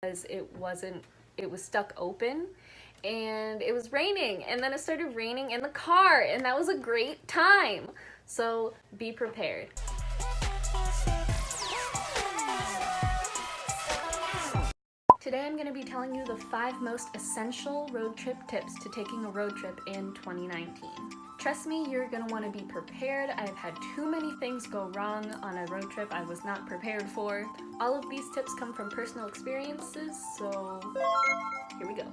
because it was stuck open and it was raining, and then it started raining in the car, and that was a great time. So be prepared. Today I'm going to be telling you the 5 most essential road trip tips to taking a road trip in 2019. Trust me, you're going to want to be prepared. I've had too many things go wrong on a road trip I was not prepared for. All of these tips come from personal experiences, so here we go.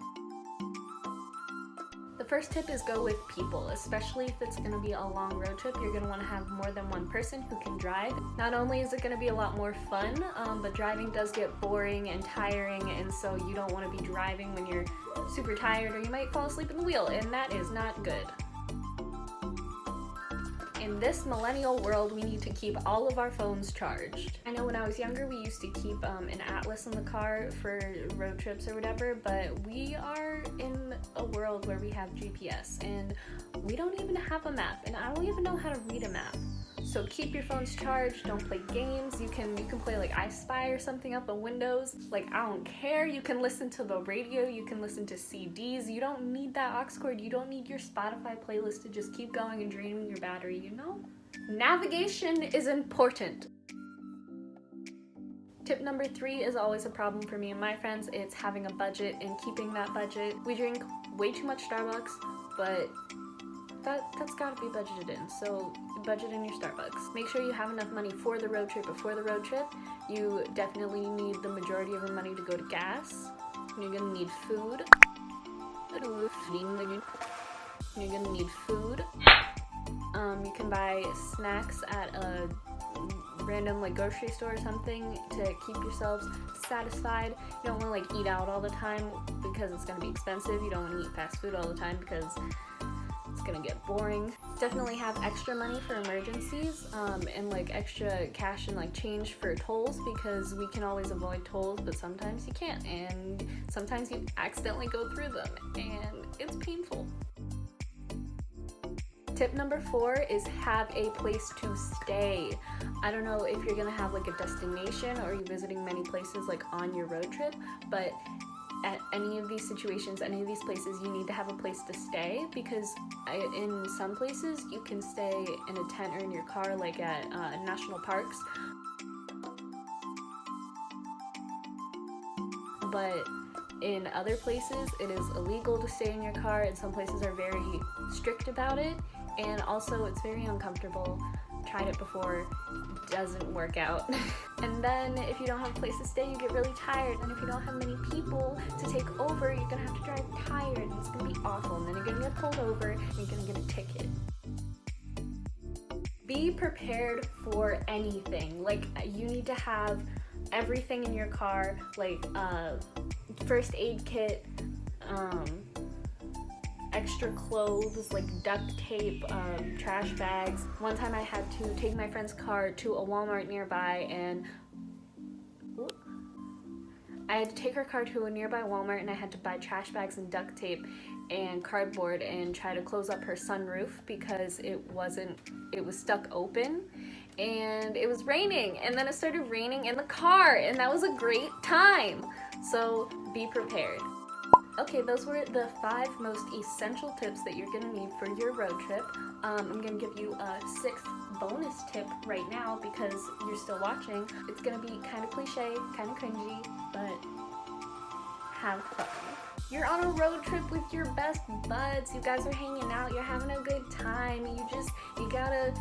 The first tip is go with people, especially if it's going to be a long road trip. You're going to want to have more than one person who can drive. Not only is it going to be a lot more fun, but driving does get boring and tiring, and so you don't want to be driving when you're super tired or you might fall asleep in the wheel, and that is not good. In this millennial world, we need to keep all of our phones charged. I know when I was younger, we used to keep an atlas in the car for road trips or whatever, but we are in a world where we have GPS and we don't even have a map, and I don't even know how to read a map. So keep your phones charged, don't play games. You can play like I Spy or something up on Windows. Like, I don't care. You can listen to the radio, you can listen to CDs. You don't need that aux cord, you don't need your Spotify playlist to just keep going and draining your battery, you know? Navigation is important. Tip number 3 is always a problem for me and my friends. It's having a budget and keeping that budget. We drink way too much Starbucks, but that's gotta be budgeted in, so budget in your Starbucks. Make sure you have enough money for the road trip. Before the road trip, you definitely need the majority of your money to go to gas. You're gonna need food. You're gonna need food. You can buy snacks at a random like grocery store or something to keep yourselves satisfied. You don't want to like eat out all the time because it's gonna be expensive. You don't want to eat fast food all the time because it's gonna get boring. Definitely have extra money for emergencies, and like extra cash and like change for tolls, because we can always avoid tolls, but sometimes you can't, and sometimes you accidentally go through them and it's painful. Tip number 4 is have a place to stay. I don't know if you're gonna have like a destination or you're visiting many places like on your road trip, but at any of these situations, any of these places, you need to have a place to stay, because in some places you can stay in a tent or in your car, like at national parks, but in other places it is illegal to stay in your car, and some places are very strict about it, and also it's very uncomfortable. Tried it before, doesn't work out. And then if you don't have a place to stay, you get really tired, and if you don't have many people to take over, you're gonna have to drive tired, and it's gonna be awful, and then you're gonna get pulled over and you're gonna get a ticket. Be prepared for anything. Like, you need to have everything in your car, like first aid kit, extra clothes, like duct tape, trash bags. One time I had to take my friend's car to a Walmart nearby, and I had to take her car to a nearby Walmart, and I had to buy trash bags and duct tape and cardboard and try to close up her sunroof because it was stuck open, and it was raining, and then it started raining in the car, and that was a great time. So be prepared. Okay, those were the 5 most essential tips that you're gonna need for your road trip. I'm gonna give you a 6th bonus tip right now because you're still watching. It's gonna be kind of cliche, kind of cringy, but have fun. You're on a road trip with your best buds. You guys are hanging out. You're having a good time. You gotta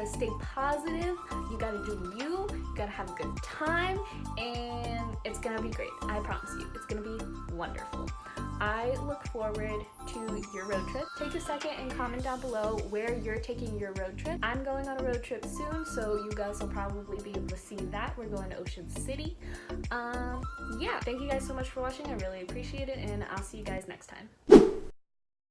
stay positive. You gotta do you. You gotta have a good time, and it's gonna be great. I promise you, it's gonna be wonderful. I look forward to your road trip. Take a second and comment down below where you're taking your road trip. I'm going on a road trip soon, so you guys will probably be able to see that. We're going to Ocean City. Yeah, thank you guys so much for watching. I really appreciate it, and I'll see you guys next time.